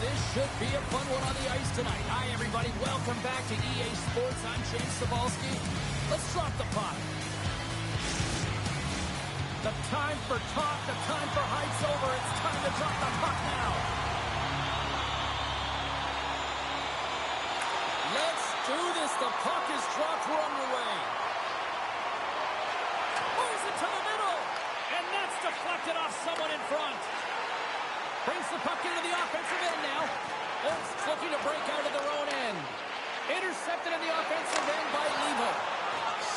this should be a fun one on the ice tonight. Hi, everybody. Welcome back to EA Sports. I'm James Cybulski. Let's drop the puck. The time for talk, the time for hype's over. It's time to drop the puck now. Let's do this. The puck is dropped. We're underway. Moves it to the middle. And that's deflected off someone in front. Brings the puck into the offensive end now. Омск looking to break out of their own end. Intercepted in the offensive end by Levo.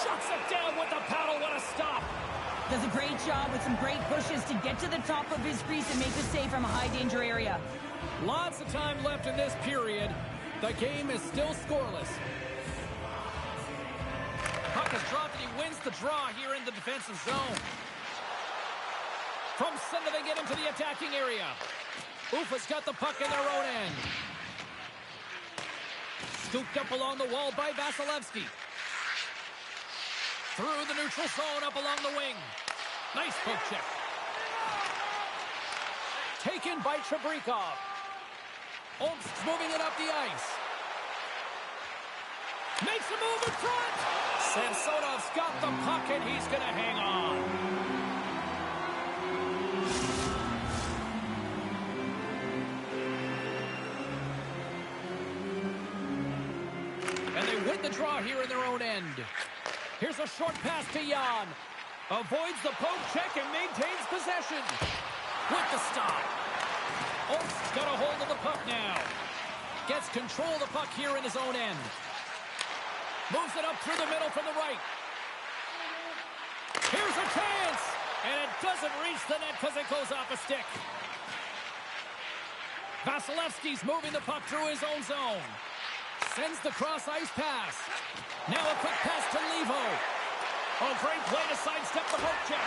Shuts it down with the paddle. What a stop. Does a great job with some great pushes to get to the top of his crease and make the save from a high-danger area. Lots of time left in this period. The game is still scoreless. Puck is dropped and he wins the draw here in the defensive zone. From center, they get into the attacking area. Ufa's got the puck in their own end. Scooped up along the wall by Vasilevsky. Through the neutral zone, up along the wing. Nice poke check. Taken by Chabrikov. Омsk's moving it up the ice. Makes a move in front. Samsonov's got the puck and he's going to hang on. Win the draw here in their own end. Here's a short pass to Jan. Avoids the poke check and maintains possession. With the stop. Омsk's got a hold of the puck now. Gets control of the puck here in his own end. Moves it up through the middle from the right. Here's a chance. And it doesn't reach the net because it goes off a stick. Vasilevsky's moving the puck through his own zone. Sends the cross-ice pass. Now a quick pass to Levo. Oh, great play to sidestep the poke check.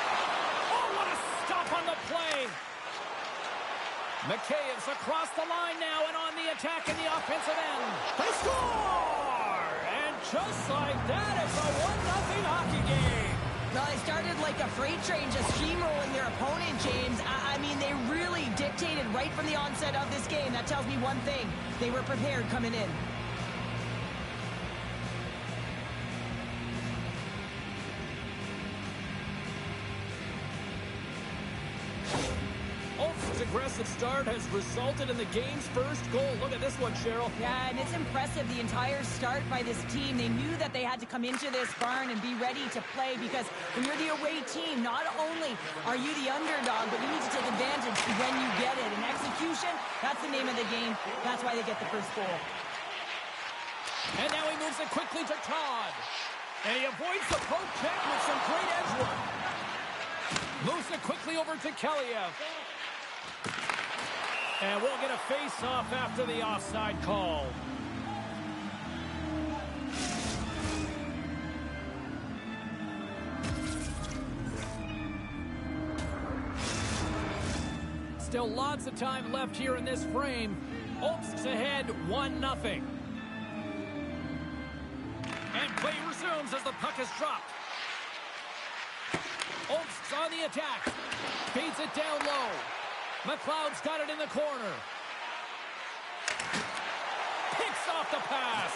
Oh, what a stop on the play. Mikheyev's across the line now and on the attack in the offensive end. They score! And just like that, it's a 1-0 hockey game. Well, they started like a freight train just steamrolling their opponent, James. I mean, they really dictated right from the onset of this game. That tells me one thing. They were prepared coming in. Aggressive start has resulted in the game's first goal. Look at this one, Cheryl. Yeah, and it's impressive, the entire start by this team. They knew that they had to come into this barn and be ready to play because when you're the away team, not only are you the underdog, but you need to take advantage when you get it. And execution, that's the name of the game. That's why they get the first goal. And now he moves it quickly to Todd. And he avoids the poke check with some great edge work. Moves it quickly over to Kaliev. And we'll get a face-off after the offside call. Still lots of time left here in this frame. Омsk's ahead 1-0. And play resumes as the puck is dropped. Омsk's on the attack. Feeds it down low. McLeod's got it in the corner. Picks off the pass.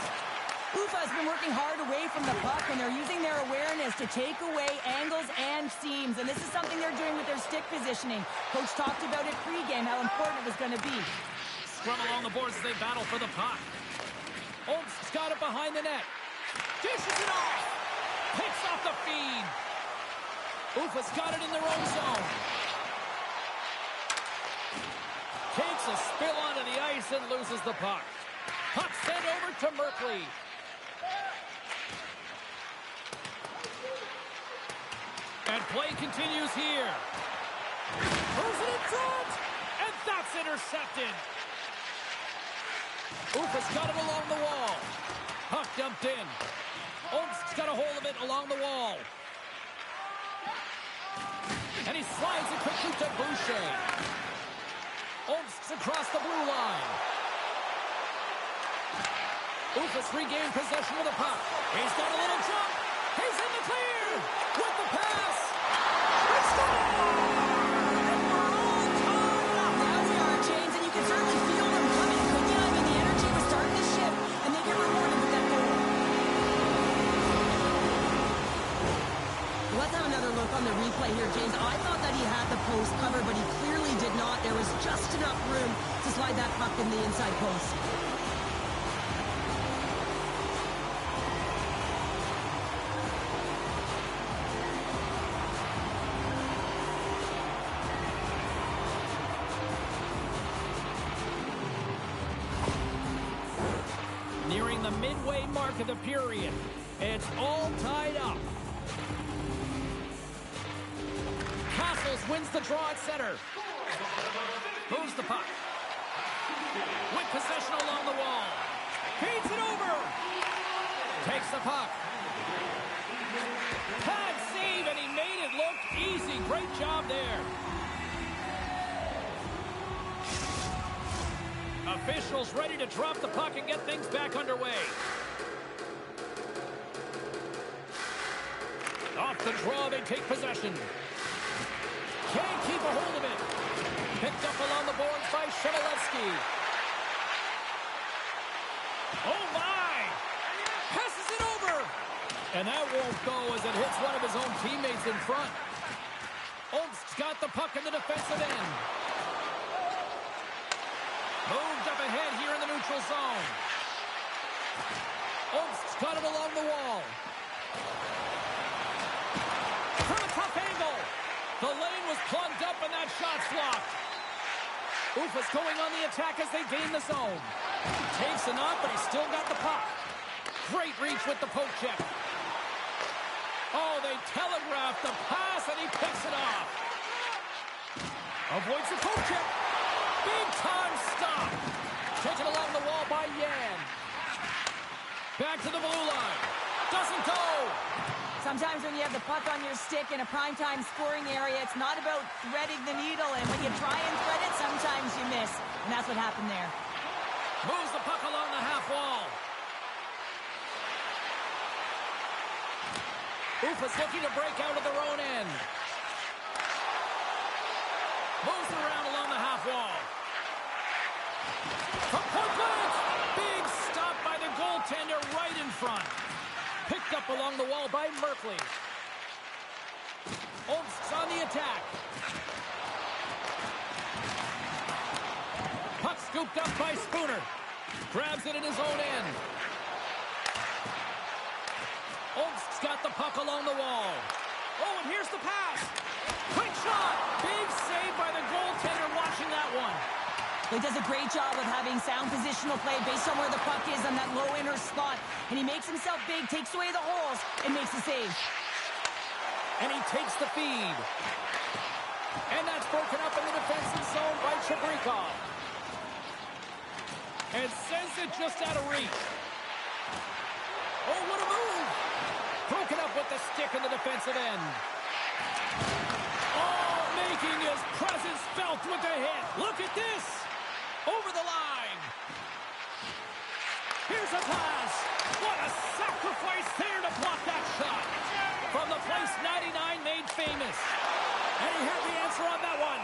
Ufa's been working hard away from the puck, and they're using their awareness to take away angles and seams. And this is something they're doing with their stick positioning. Coach talked about it pregame, how important it was going to be. Scrum along the boards as they battle for the puck. Омsk's got it behind the net. Dishes it off. Picks off the feed. Ufa's got it in their own zone. Takes a spill onto the ice and loses the puck. Puck sent over to Merkley. And play continues here. Throws it in front. And that's intercepted. Ufa's got it along the wall. Puck dumped in. Омsk's got a hold of it along the wall. And he slides it quickly to Boucher. Омsk's across the blue line. Ufa's regained possession of the puck. He's got a little jump. He's in the clear with the pass. They score! And we're all tied up. Now we are, James, and you can certainly feel them coming Let's have another look on the replay here, James. I thought that he had the post covered, but he clearly did not. There was just enough room to slide that puck in the inside post. Nearing the midway mark of the period. It's all tied up. Castles wins the draw at center. Moves the puck. With possession along the wall. Feeds it over. Takes the puck. Pad save, and he made it look easy. Great job there. Officials ready to drop the puck and get things back underway. Off the draw, they take possession. Can't keep a hold of it. Picked up along the boards by Shevchelevsky. Oh, my! Passes it over! And that won't go as it hits one of his own teammates in front. Omsk's got the puck in the defensive end. Moved up ahead here in the neutral zone. Omsk's got it along the wall. From a tough angle. The lane was plugged up and that shot's blocked. Ufa's going on the attack as they gain the zone. Takes a knock, but he's still got the puck. Great reach with the poke check. Oh, they telegraphed the pass and he picks it off. Avoids the poke check. Big time stop. Taken along the wall by Yan. Back to the blue line. Doesn't go. Sometimes when you have the puck on your stick in a primetime scoring area, it's not about threading the needle. And when you try and thread it, sometimes you miss. And that's what happened there. Moves the puck along the half wall. Ufa's looking to break out of their own end. Moves it around along the half wall. From point blank. Big stop by the goaltender right in front. Picked up along the wall by Merkley. Omsk's on the attack. Puck scooped up by Spooner. Grabs it in his own end. Omsk's got the puck along the wall. Oh, and here's the pass. Quick shot. Big save by the goaltender watching that one. He does a great job of having sound positional play based on where the puck is on that low inner spot. And he makes himself big, takes away the holes, and makes the save. And he takes the feed. And that's broken up in the defensive zone by Chabrikov. And sends it just out of reach. Oh, what a move! Broken up with the stick in the defensive end. Oh, making his presence felt with the hit. Look at this! Over the line. Here's a pass. What a sacrifice there to block that shot. From the place 99 made famous. And he had the answer on that one.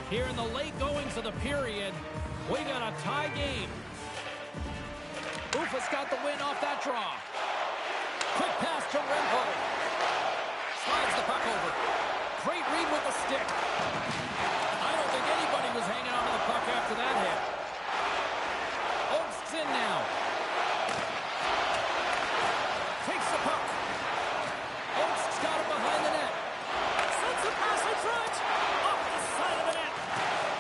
Here in the late goings of the period, we got a tie game. Ufa's got the win off that draw. Quick pass to Rempo. Slides the puck over. Great read with the stick. I don't think anybody was hanging on to the puck after that hit. Omsk's in now. Takes the puck. Omsk's got it behind the net. Sends the pass in front. Off the side of the net.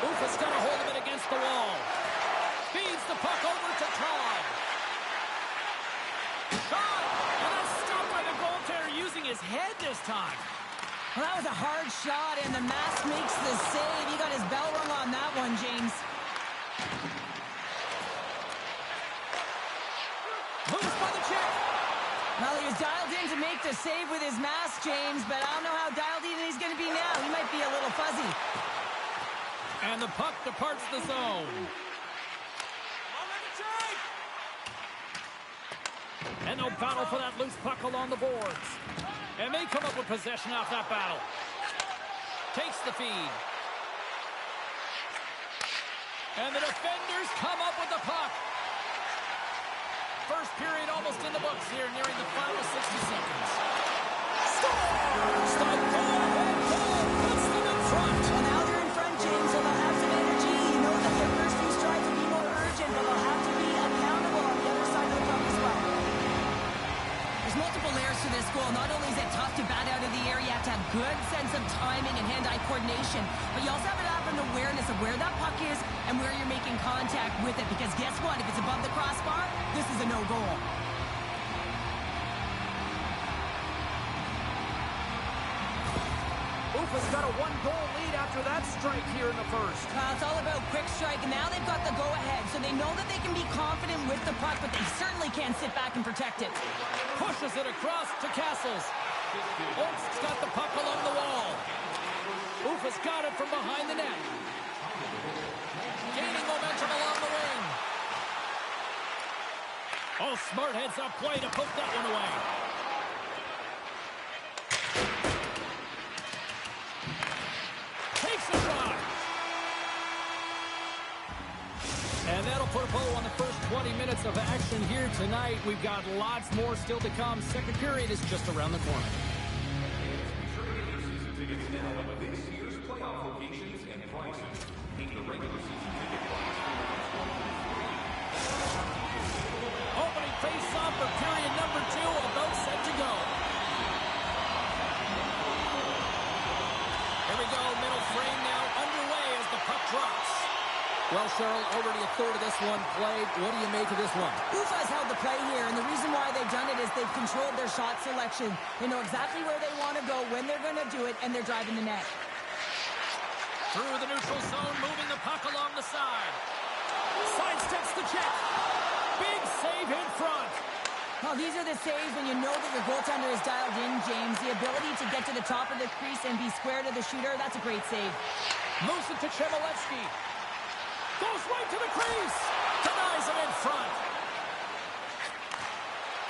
Ufa's got a hold of it against the wall. Feeds the puck over to Todd. Shot! And that's stopped by the goaltender using his head this time. Well, that was a hard shot, and the mask makes the save. He got his bell rung on that one, James. Moves by the check. Well, he was dialed in to make the save with his mask, James, but I don't know how dialed in he's going to be now. He might be a little fuzzy. And the puck departs the zone. And they'll battle for that loose puck along the boards. And they come up with possession off that battle. takes the feed. And the defenders come up with the puck. First period almost in the books here, nearing the final 60 seconds. Scores! The go-ahead goal puts them in front. Well, now they're in front, James, so they'll have some energy. You know that their first few strides will be more urgent, but they'll have to be accountable on the other side of the puck as well. There's multiple layers to this goal. Not only is it tough to bat out of the air, you have to have good sense of timing and hand-eye coordination, but you also have to have an awareness of where that puck is and where you're making contact with it, because guess what? If it's above the crossbar, this is a no-goal. Ufa's got a one-goal lead after that strike here in the first. It's all about quick strike, and now they've got the go-ahead, so they know that they can be confident with the puck, but they certainly can't sit back and protect it. Pushes it across to Castles. Омsk's got the puck along the wall. Ufa's got it from behind the net. Gaining momentum along the wing. Oh, smart heads-up play to poke that one away. Takes a shot. And that'll put a bow on the first 20 minutes of action here tonight. We've got lots more still to come. Second period is just around the corner. Opening face-off for period number 2, about set to go. Here we go, middle frame now underway as the puck drops. Well, Cheryl, already a third of this one played. What do you make of this one? Ufa's held the play here, and the reason why they've done it is they've controlled their shot selection. They know exactly where they want to go, when they're going to do it, and they're driving the net. Through the neutral zone, moving the puck along the side. Sidesteps the check. Big save in front. Well, these are the saves when you know that your goaltender is dialed in, James. The ability to get to the top of the crease and be square to the shooter, that's a great save. Moves it to Chmielewski. Goes right to the crease. Denies it in front.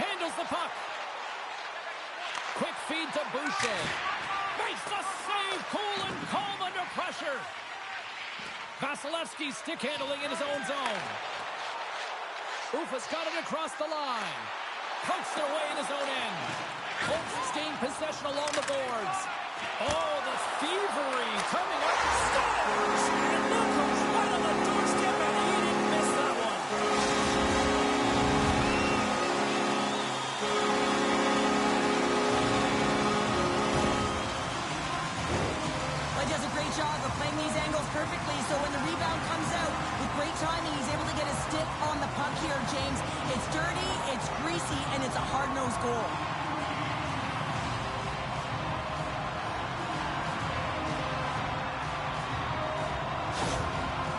Handles the puck. Quick feed to Boucher. Makes the save. Cool and calm under pressure. Vasilevsky stick handling in his own zone. Ufa's got it across the line. Pokes it away in his own end. Омск's gained possession along the boards. Oh, the thievery coming up. Scores! And look who's right on the doorstep, and he didn't miss that one. Well, he does a great job of playing these angles perfectly, so when the rebound comes out, with great timing, he's able to get his stick on the puck here, James. It's dirty, it's greasy, and it's a hard-nosed goal.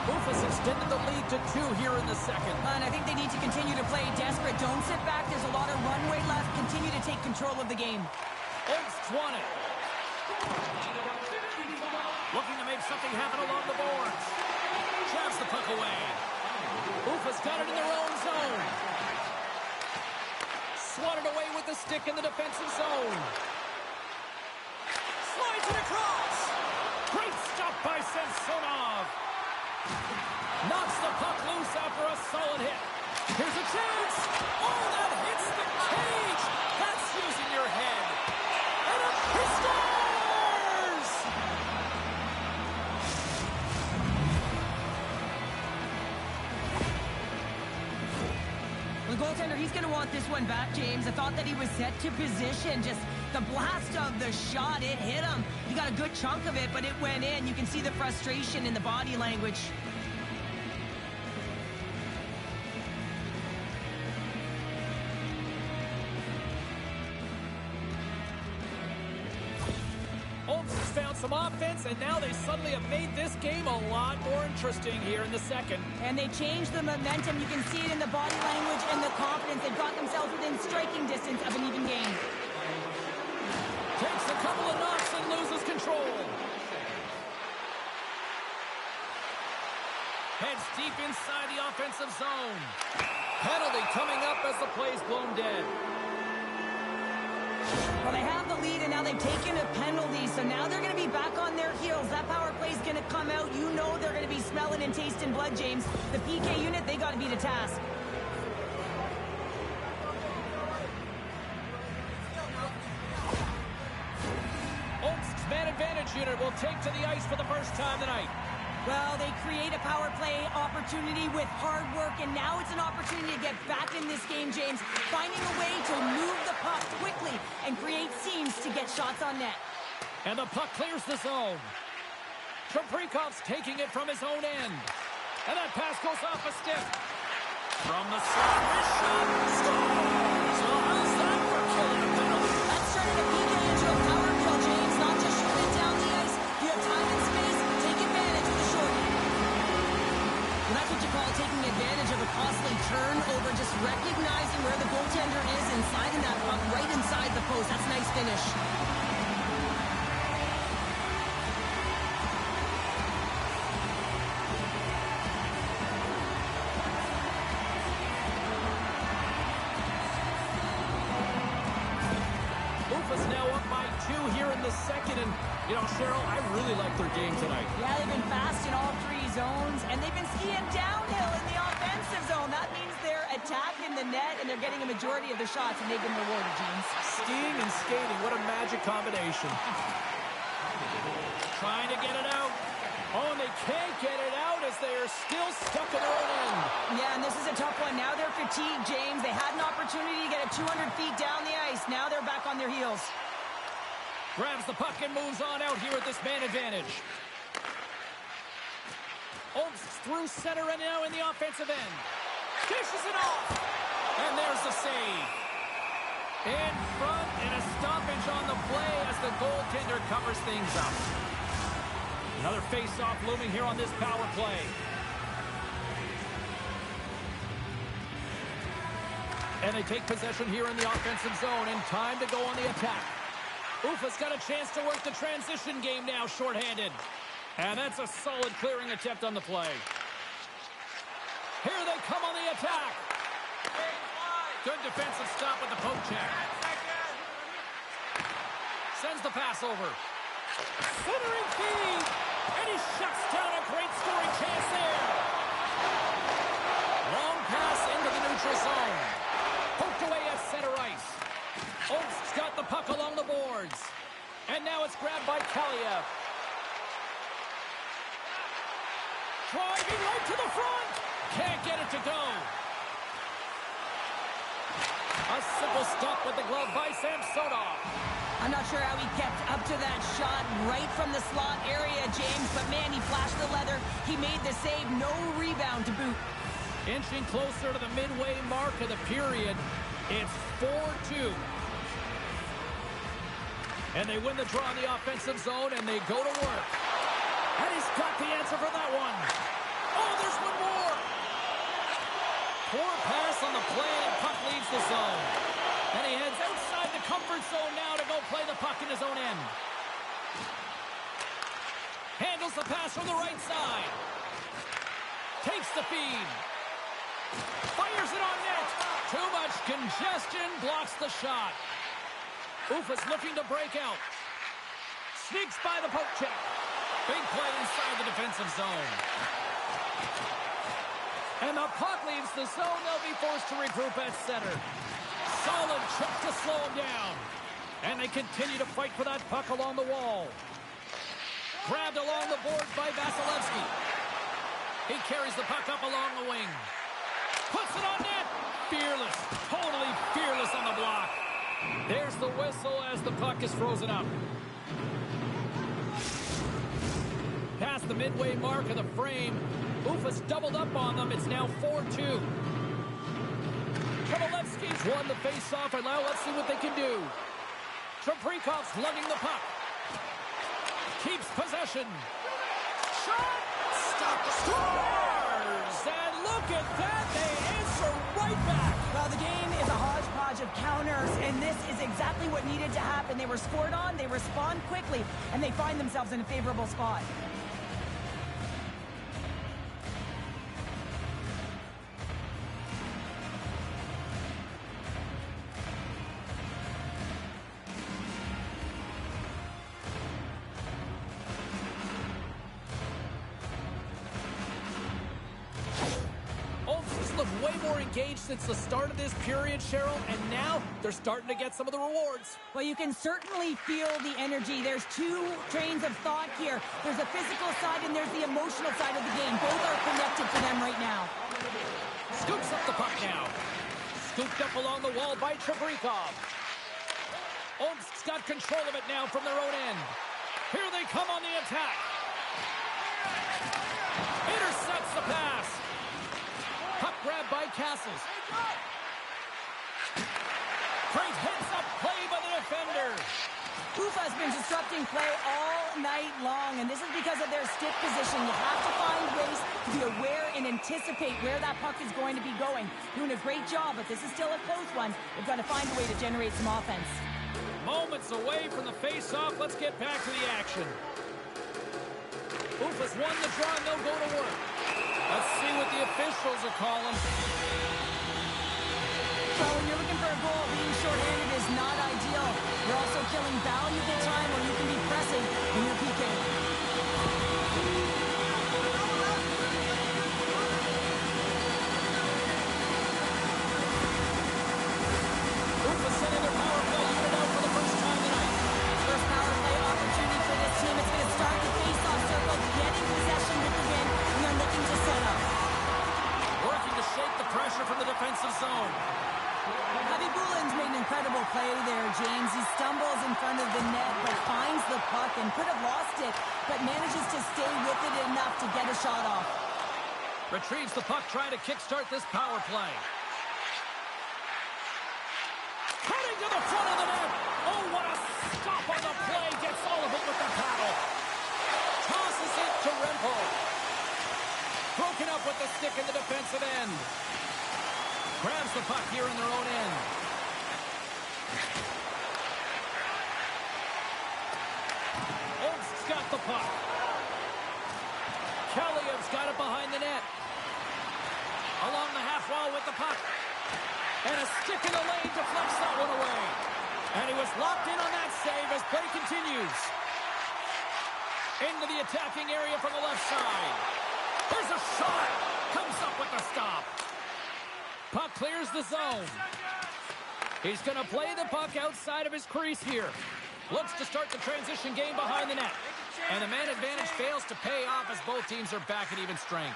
Ufa's extended the lead to 2 here in the second. And I think they need to continue to play desperate. Don't sit back. There's a lot of runway left. Continue to take control of the game. Омsk's won it. Looking to make something happen along the boards. Grabs the puck away. Ufa's got it in their own zone. Swatted away with the stick in the defensive zone. Slides it across. Great stop by Samsonov. Knocks the puck loose after a solid hit. Here's a chance. Oh, that hits the cage. That's using your head. And he scores! The goaltender, he's going to want this one back, James. I thought that he was set to position. Just the blast of the shot, it hit him. He got a good chunk of it, but it went in. You can see the frustration in the body language. Омsk's found some offense, and now they suddenly have made this game a lot more interesting here in the second. And they changed the momentum. You can see it in the body language and the confidence. They've got themselves within striking distance of an even game. Takes a couple of knocks and loses control. Heads deep inside the offensive zone. Penalty coming up as the play's blown dead. Well, they have the lead, and now they've taken a penalty, so now they're going to be back on their heels. taste in blood, James. The PK unit, they got to be the task. Omsk's man advantage unit will take to the ice for the first time tonight. Well, they create a power play opportunity with hard work, and now it's an opportunity to get back in this game, James, finding a way to move the puck quickly and create seams to get shots on net. And the puck clears the zone. Shaprikov's taking it from his own end. And that pass goes off a stick. From the slot, wrist shot, scores! So how's that for killing a penalty? That's turning a PK into a power kill, James, not just shoot it down the ice. You have time and space, take advantage of the shorty. Well, that's what you call taking advantage of a costly turnover, just recognizing where the goaltender is and sliding that puck right inside the post. That's a nice finish. Second, and, Cheryl, I really like their game tonight. Yeah, they've been fast in all three zones, and they've been skiing downhill in the offensive zone. That means they're attacking the net, and they're getting a majority of the shots, and they've been rewarded, James. Skiing and skating, what a magic combination. Trying to get it out. Oh, and they can't get it out as they are still stuck in their own end. Yeah, and this is a tough one. Now they're fatigued, James. They had an opportunity to get it 200 feet down the ice. Now they're back on their heels. Grabs the puck and moves on out here at this man advantage. Omsk through center and now in the offensive end. Dishes it off. And there's the save. In front and a stoppage on the play as the goaltender covers things up. Another face-off looming here on this power play. And they take possession here in the offensive zone and time to go on the attack. Ufa's got a chance to work the transition game now, shorthanded. And that's a solid clearing attempt on the play. Here they come on the attack. Good defensive stop with the poke check. Sends the pass over. Centering feed. And he shuts down a great scoring chance there. Long pass into the neutral zone. Poked away at center ice. Omsk's got the puck along the boards. And now it's grabbed by Kaliev. Driving right to the front. Can't get it to go. A simple stop with the glove by Samsonov. I'm not sure how he kept up to that shot right from the slot area, James, but man, he flashed the leather. He made the save, no rebound to boot. Inching closer to the midway mark of the period. It's 4-2. And they win the draw in the offensive zone, and they go to work. And he's got the answer for that one. Oh, there's one more. Poor pass on the play, and puck leaves the zone. And he heads outside the comfort zone now to go play the puck in his own end. Handles the pass from the right side. Takes the feed. Fires it on net. Too much congestion, blocks the shot. Ufa's looking to break out. Sneaks by the poke check. Big play inside the defensive zone. And the puck leaves the zone. They'll be forced to regroup at center. Solid check to slow him down. And they continue to fight for that puck along the wall. Grabbed along the boards by Vasilevsky. He carries the puck up along the wing. Puts it on net. Fearless. Totally fearless on the block. There's the whistle as the puck is frozen up. Past the midway mark of the frame. Ufa's doubled up on them. It's now 4-2. Kovalevsky's won the face-off, and now let's see what they can do. Shaprikov's lugging the puck. Keeps possession. Shot! Stop the scores! And look at that. They answer right back. Well, the game is a hodgepodge of counters, and this is exactly what needed to happen. They were scored on, they respond quickly, and they find themselves in a favorable spot. engaged since the start of this period, Cheryl, and now they're starting to get some of the rewards. Well, you can certainly feel the energy. There's two trains of thought here. There's a physical side and there's the emotional side of the game. Both are connected for them right now. Scoops up the puck now. Scooped up along the wall by Trebrikov. Omsk's got control of it now from their own end. Here they come on the attack. Intercepts the pass. Puck grabbed by Castles. Great heads-up play by the defender. Ufa's been disrupting play all night long, and this is because of their stick position. You have to find ways to be aware and anticipate where that puck is going to be going. Doing a great job, but this is still a close one. They've got to find a way to generate some offense. Moments away from the face-off. Let's get back to the action. Ufa's won the draw, and they'll go to work. Let's see what the officials are calling. Well, when you're looking for a goal, being shorthanded is not ideal. You're also killing valuable time where you can be pressing when you're PKing. Ufa sending their power play unit out for the first time tonight. First power play opportunity for this team. It's going to start the face-off circle, getting possession with the win, and they're looking to set up. Working to shake the pressure from the defensive zone. Bulin's made an incredible play there, James. He stumbles in front of the net, but finds the puck and could have lost it, but manages to stay with it enough to get a shot off. Retrieves the puck, trying to kickstart this power play. Cutting to the front of the net. Oh, what a stop on the play. Gets all of it with the paddle. Tosses it to Rempo. Broken up with the stick in the defensive end. Grabs the puck here in their own end. Omsk's got the puck. Kaliev's got it behind the net. Along the half wall with the puck. And a stick in the lane deflects that one away. And he was locked in on that save as play continues. Into the attacking area from the left side. There's a shot. Comes up with the stop. Puck clears the zone. He's going to play the puck outside of his crease here. Looks to start the transition game behind the net. And the man advantage fails to pay off as both teams are back at even strength.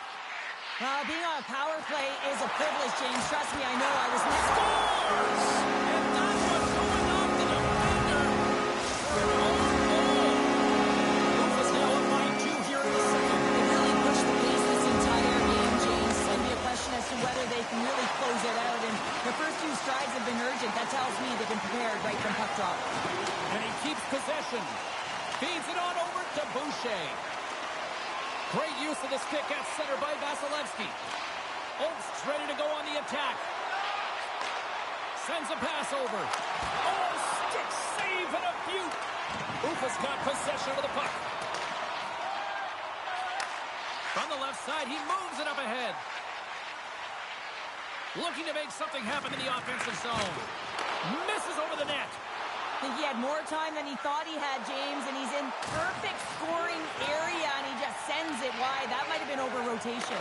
Being on a power play is a privilege, James. Trust me, I know. I was missed. Scores! And that's what's going off the defender. Ufa's now up by 2 here in the second. They really pushed the pace this entire game, James. It's going to be a question as to whether they can really close it out. And the first few strides have been urgent. That tells me they've been prepared right from puck drop. And he keeps possession. Feeds it on over to Boucher. Great use of the stick at center by Vasilevsky. Omsk's ready to go on the attack. Sends a pass over. Oh, stick save and a beaut. Ufa's got possession of the puck. From the left side, he moves it up ahead. Looking to make something happen in the offensive zone. Misses over the net. I think he had more time than he thought he had, James, and he's in perfect scoring area, and he just sends it wide. That might have been over rotation.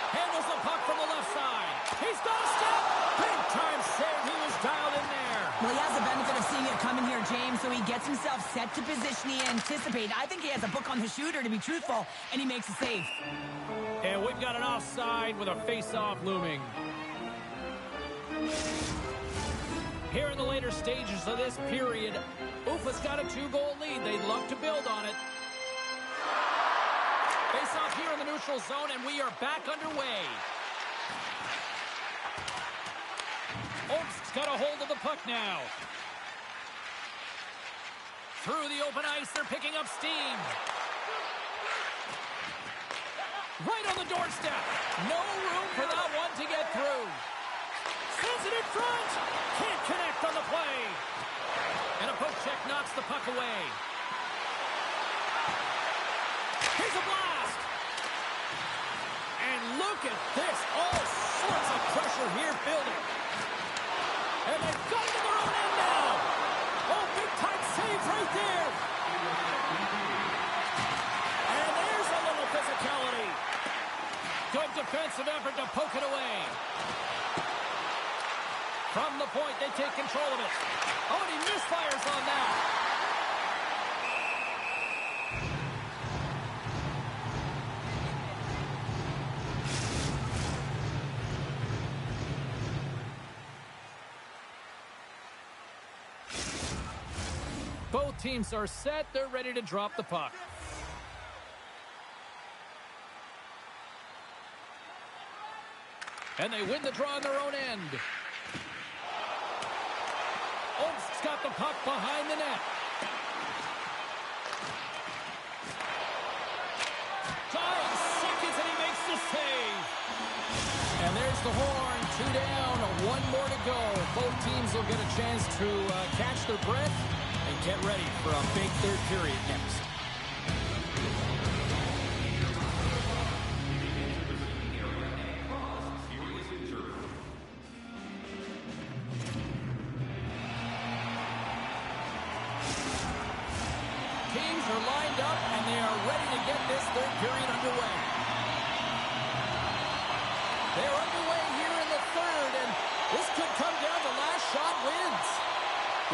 Handles the puck from the left side. He's got a step. Big time save. He was dialed in there. Well, he has the benefit of seeing it coming here, James, so he gets himself set to position he anticipated. I think he has a book on the shooter, to be truthful, and he makes a save. And we've got an offside with a face-off looming. Here in the later stages of this period, Ufa's got a 2-goal lead. They'd love to build on it. Face off here in the neutral zone, and we are back underway. Omsk's got a hold of the puck now. Through the open ice, they're picking up steam. Right on the doorstep. No room for that one to get through. Sends it in front. Can't connect on the play. And a poke check knocks the puck away. Here's a blast. And look at this. All sorts of pressure here building. And they've got it in their own end now. Oh, big time save right there. And there's a little physicality. Good defensive effort to poke it away. point. They take control of it. Oh, and he misfires on that. Both teams are set. They're ready to drop the puck. And they win the draw on their own end. Omsk's got the puck behind the net. Dying seconds, and he makes the save. And there's the horn. 2 down, 1 more to go. Both teams will get a chance to catch their breath and get ready for a big third period next. Teams are lined up, and they are ready to get this third period underway. They're underway here in the third, and this could come down to last shot wins.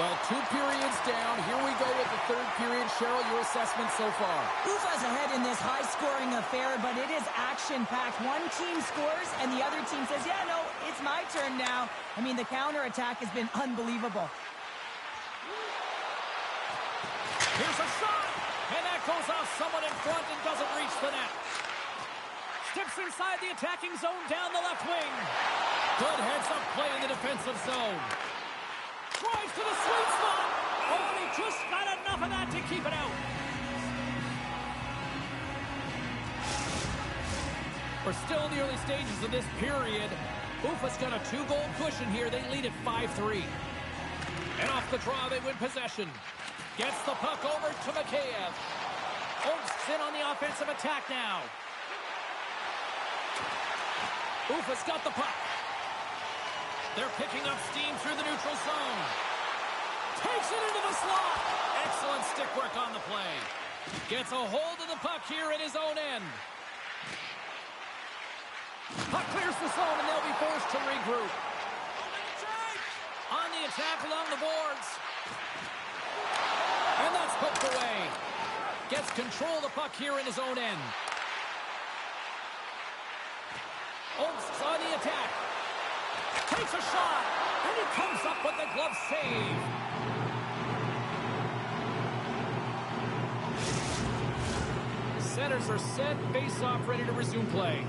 Well, 2 periods down. Here we go with the third period. Cheryl, your assessment so far? Ufa's ahead in this high-scoring affair, but it is action-packed. One team scores, and the other team says, yeah, no, it's my turn now. I mean, the counterattack has been unbelievable. Here's a shot, and that goes off someone in front and doesn't reach the net. Steps inside the attacking zone down the left wing. Good heads-up play in the defensive zone. Drives to the sweet spot. Oh, and he just got enough of that to keep it out. We're still in the early stages of this period. Ufa's got a 2-goal cushion here. They lead at 5-3. And off the draw, they win possession. Gets the puck over to Mikheyev. Omsk's in on the offensive attack now. Ufa's got the puck. They're picking up steam through the neutral zone. Takes it into the slot. Excellent stick work on the play. Gets a hold of the puck here in his own end. Puck clears the zone, and they'll be forced to regroup. On the attack along the boards. And that's poked away. Gets control of the puck here in his own end. Omsk's on the attack. Takes a shot. And he comes up with the glove save. Centers are set. Face-off ready to resume play.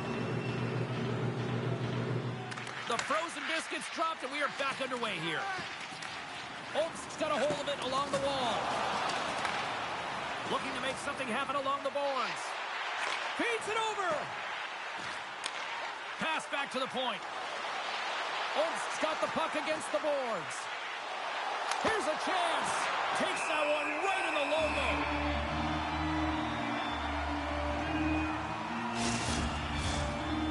The frozen biscuits dropped, and we are back underway here. Omsk's got a hold of it along the wall. Looking to make something happen along the boards. Feeds it over. Pass back to the point. Omsk's got the puck against the boards. Here's a chance. Takes that one right in the logo.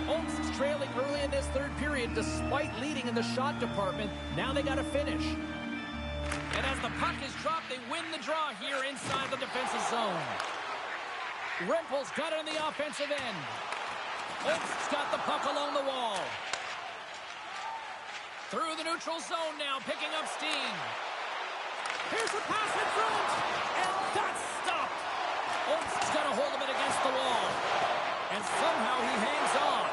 Omsk's trailing early in this third period despite leading in the shot department. Now they got to finish. And as the puck is dropped, they win the draw here inside the defensive zone. Rempel's got it on the offensive end. Omsk's got the puck along the wall. Through the neutral zone now, picking up steam. Here's a pass in front, and that's stopped. Omsk's got a hold of it against the wall. And somehow he hangs on.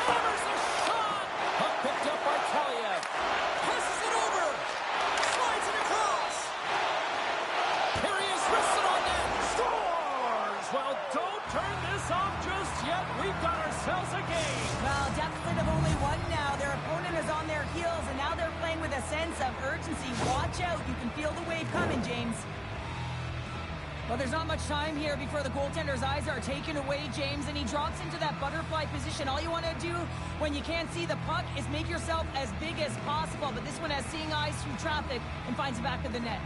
Hammers a shot. Puck picked up by Taliev. Passes it over. Slides it across. Here he is, wrists it on net. Scores! Well, don't turn this off just yet. We've got ourselves a game. Well, deficit of only 1 now. Their opponent is on their heels, and now they're playing with a sense of urgency. Watch out. You can feel the wave coming, James. Well, there's not much time here before the goaltender's eyes are taken away, James, and he drops into that butterfly position. All you want to do when you can't see the puck is make yourself as big as possible, but this one has seeing eyes through traffic and finds the back of the net.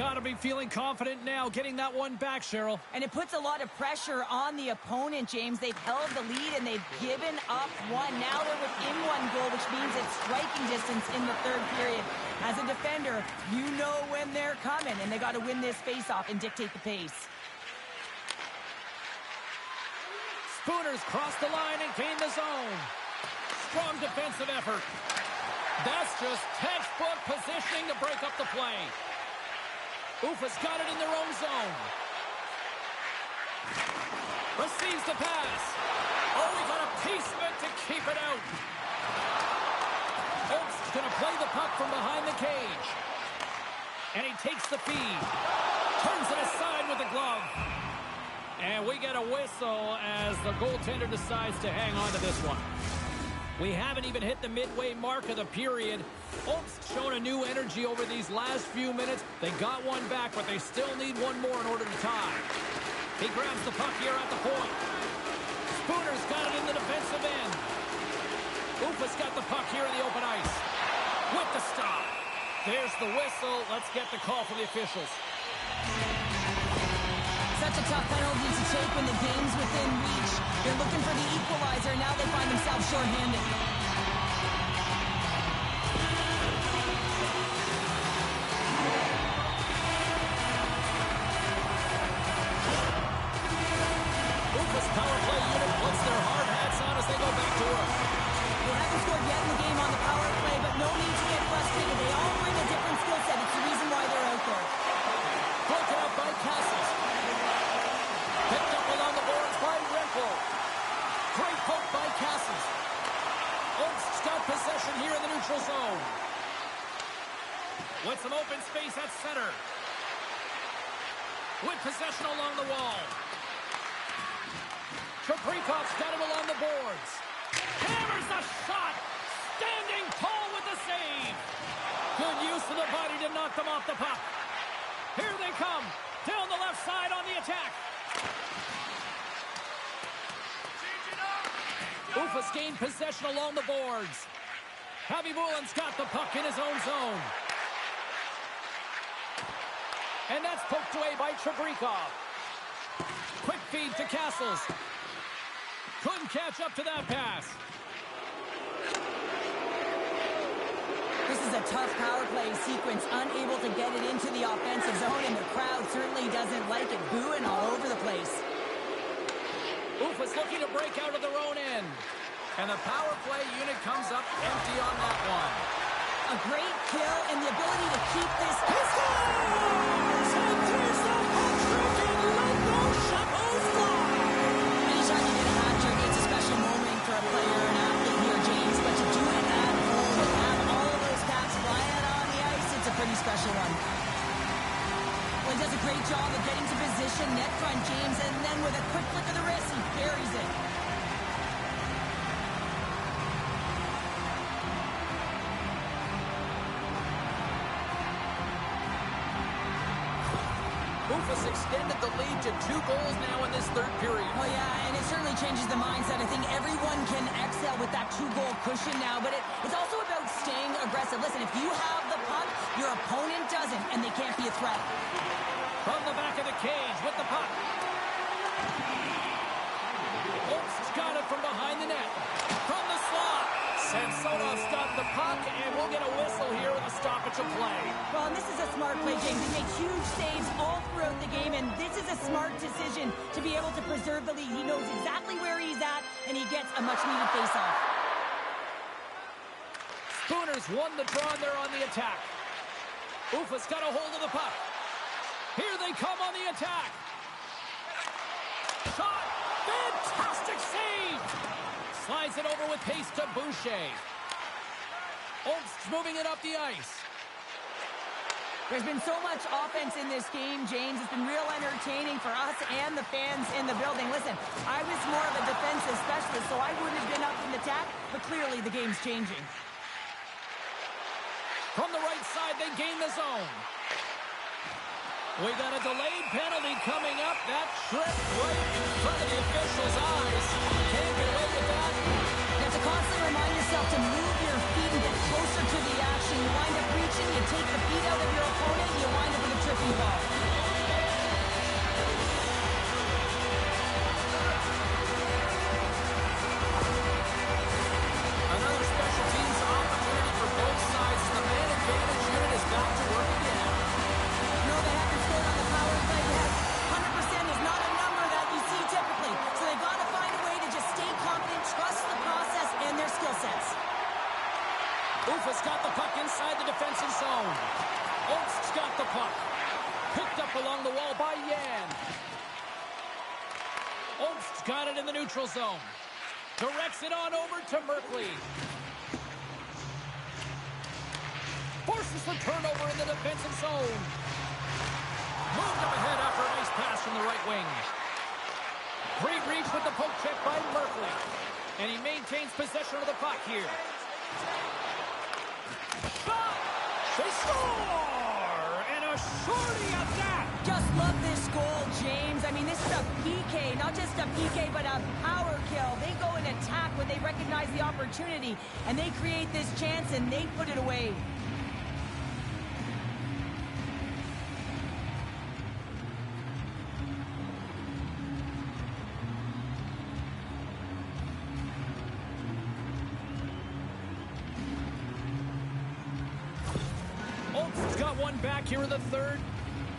got to be feeling confident now, getting that one back, Cheryl. And it puts a lot of pressure on the opponent, James. They've held the lead and they've given up one. Now they're within one goal, which means it's striking distance in the third period. As a defender, you know when they're coming, and they got to win this face-off and dictate the pace. Spooners cross the line and gain the zone. Strong defensive effort. That's just textbook positioning to break up the play. Ufa's got it in their own zone. Receives the pass. Oh, he got a piece of it to keep it out. Омск's going to play the puck from behind the cage. And he takes the feed. Turns it aside with the glove. And we get a whistle as the goaltender decides to hang on to this one. We haven't even hit the midway mark of the period. Омsk's shown a new energy over these last few minutes. They got one back, but they still need one more in order to tie. He grabs the puck here at the point. Spooner's got it in the defensive end. Ufa's got the puck here in the open ice. With the stop. There's the whistle. Let's get the call from the officials. Such a tough penalty to take when the game's within reach. They're looking for the equalizer. Now they find themselves shorthanded. Ufa's power play unit puts their hard hats on as they go back to work. They haven't scored yet in the game on the power play, but no need to get frustrated. They all bring a different skill set. It's the reason why they're out there. Broken up by Castles. Picked up along the boards by Renfro. Great poke by Castles. Омsk's got possession here in the neutral zone. With some open space at center. With possession along the wall. Chabrikov's got it along the boards. Hammers a shot. Standing tall with the save. Good use of the body to knock them off the puck. Here they come. Down the left side on the attack. Ufa's gained possession along the boards. Habibulin's got the puck in his own zone. And that's poked away by Chabrikov. Quick feed to Castles. Couldn't catch up to that pass. This is a tough power play sequence, unable to get it into the offensive zone, and the crowd certainly doesn't like it, booing all over the place. Ufa's looking to break out of their own end. And the power play unit comes up empty on that one. A great kill and the ability to keep this. He scores! And there's the hat-trick in Loco Shapovalov! Anytime you get a hat-trick, it's a special moment for a player and athlete here, James. But to do it at home and have all of those caps flying out on the ice, it's a pretty special one. Well, he does a great job of getting to position, net front, James, and then with a quick flick of the wrist, he buries it. Ufa's extended the lead to 2 goals now in this third period. Well, yeah, and it certainly changes the mindset. I think everyone can exhale with that 2-goal cushion now, but it's also about staying aggressive. Listen, if you have the puck, your opponent doesn't, and they can't be a threat. From the back of the cage with the puck. Омsk's got it from behind the net. From the slot. Samsonov's got the puck, and we'll get a whistle here with a stoppage of play. Well, and this is a smart play, James. They make huge saves all throughout the game, and this is a smart decision to be able to preserve the lead. He knows exactly where he's at, and he gets a much-needed face-off. Spooner's won the draw there on the attack. Ufa's got a hold of the puck. Here they come on the attack. Shot! Fantastic save! Slides it over with pace to Boucher. Омsk's moving it up the ice. There's been so much offense in this game, James. It's been real entertaining for us and the fans in the building. Listen, I was more of a defensive specialist, so I wouldn't have been up in the attack, but clearly the game's changing. From the right side, they gain the zone. We got a delayed penalty coming up. That tripped right in front of the officials' eyes. Can't get away with that. That's a constantly remind yourself to move your feet and get closer to the action. You wind up reaching, you take the feet out of your opponent, and you wind up with a tripping ball. Another special teams opportunity for both sides. The man advantage unit is back to work again. No, they haven't scored on the power play yet. 100% is not a number that you see typically. So they've got to find a way to just stay confident, trust the process and their skill sets. Ufa's got the puck inside the defensive zone. Омsk's got the puck. Picked up along the wall by Yan. Омsk's got it in the neutral zone. Directs it on over to Merkley. Forces the turnover in the defensive zone. Moved up ahead after a nice pass from the right wing. Great reach with the poke check by Merkley. And he maintains possession of the puck here. Shot! They score! And a shorty at that! Just love this goal, James. I mean, this is a PK, not just a PK, but a power kill. They go and attack when they recognize the opportunity, and they create this chance, and they put it away. Омsk's got one back here in the third,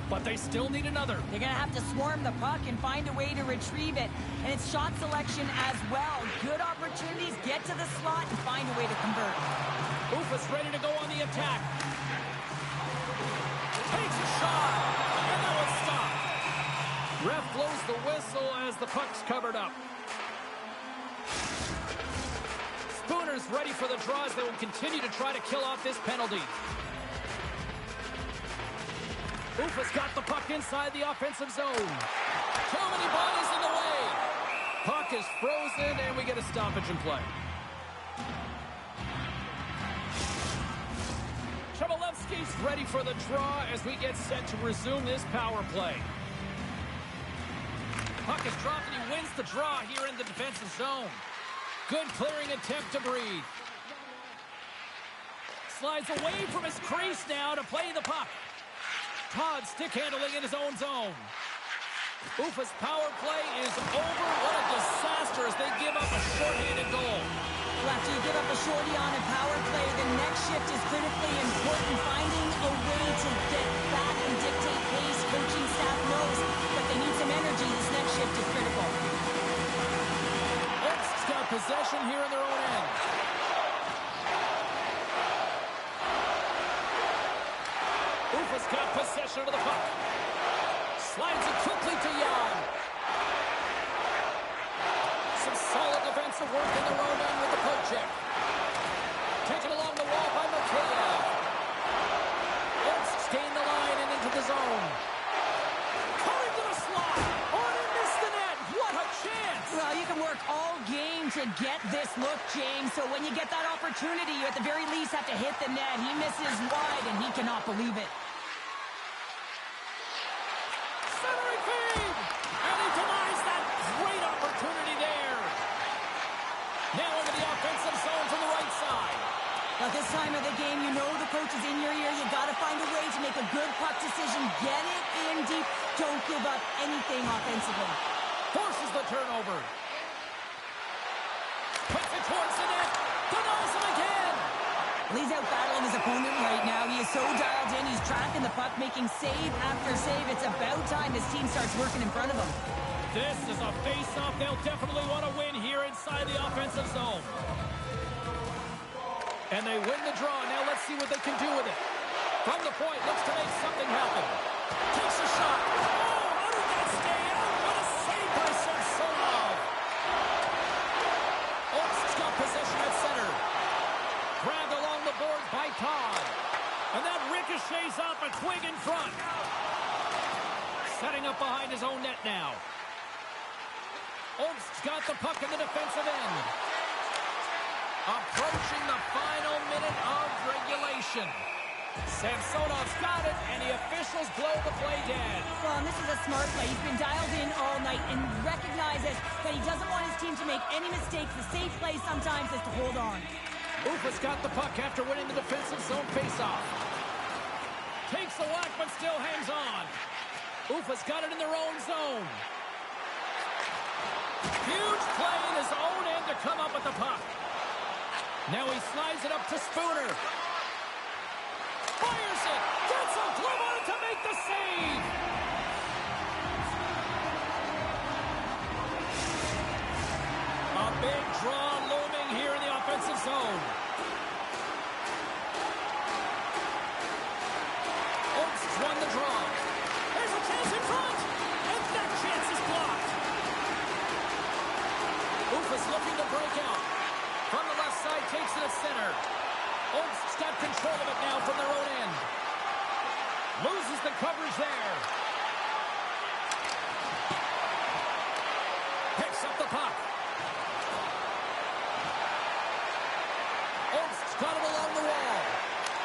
but they still need another. They're going to have to swarm the puck and find a way to retrieve it. And it's shot selection as well. Good opportunities, get to the slot and find a way to convert. Ufa's ready to go on the attack. Takes a shot, and that was stopped. Ref blows the whistle as the puck's covered up. Spooner's ready for the draws. They will continue to try to kill off this penalty. Ufa's got the puck inside the offensive zone. Too many bodies in the way. Puck is frozen, and we get a stoppage in play. Chabalevsky's ready for the draw as we get set to resume this power play. Puck is dropped, and he wins the draw here in the defensive zone. Good clearing attempt to breathe. Slides away from his crease now to play the puck. Todd stick handling in his own zone. Ufa's power play is over. What a disaster as they give up a shorthanded goal. Well, after you give up a shorty on a power play, the next shift is critically important. Finding a way to get back and dictate pace. Coaching staff knows that they need some energy. This next shift is critical. Омsk's got possession here in their own end. Ufa's got possession of the puck. Slides it quickly to Yan. Some solid defensive work in their own end with the poke check. Taken along the wall by Mikheyev. Омsk's gained the line and into the zone. Coming to the slot. Oh, and he missed the net. What a chance. Well, you can work all game to get this look, James. So when you get that opportunity, you at the very least have to hit the net. He misses wide, and he cannot believe it. Centering feed. And he denies that great opportunity there. Now into the offensive zone from the right side. At this time of the game, you know the coach is in your ear. You got to find a way to make a good puck decision. Get it in deep. Don't give up anything offensively. Forces the turnover. Puts it towards the net. Denies him again. He's out battling his opponent right now. He is so dialed in. He's tracking the puck, making save after save. It's about time his team starts working in front of him. This is a face-off they'll definitely want to win here inside the offensive zone. And they win the draw. Now let's see what they can do with it. From the point, looks to make something happen. Takes a shot. Oh, how did that stay out? What a save by Samsonov. Омsk's got possession at center. Grabbed along the boards by Todd. And that ricochets off a twig in front. Setting up behind his own net now. Омsk's got the puck in the defensive end. Approaching the final minute of regulation. Samsonov's got it, and the officials blow the play dead. Well, John, this is a smart play. He's been dialed in all night and recognizes that he doesn't want his team to make any mistakes. The safe play sometimes is to hold on. Ufa's got the puck after winning the defensive zone faceoff. Takes the whack, but still hangs on. Ufa's got it in their own zone. Huge play in his own end to come up with the puck. Now he slides it up to Spooner. Fires it. Gets a glove on it to make the save. A big draw looming here in the offensive zone. Omsk's won the draw. There's a chance in front. And that chance is blocked. Ufa's looking to break out. From the left side, takes it at center. Omsk's got control of it now from their own end. Loses the coverage there. Picks up the puck. Omsk's got it along the wall.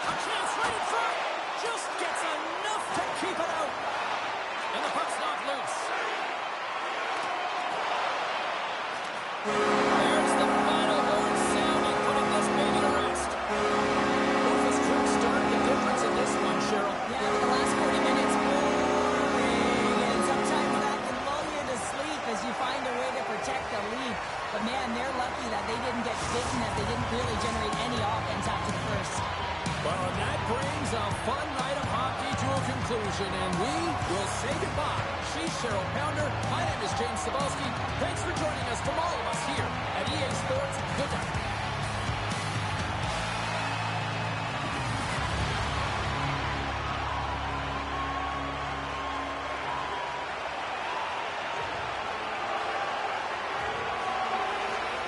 A chance right in front. Just gets enough to keep it out. And the puck's knocked loose. There's the final horn sounding, putting this baby to rest. Ufa's quick start, the difference in this one, Cheryl. Yeah, for the last 40 minutes, boring. And sometimes that can lull you to sleep as you find a way to protect the lead. But man, they're lucky that they didn't get bitten, that they didn't really generate any offense after the first. Well, and that brings a fun night of hockey to a conclusion, and we will say goodbye. She's Cheryl Pounder. My name is James Cebulski. Thanks for joining us from all of us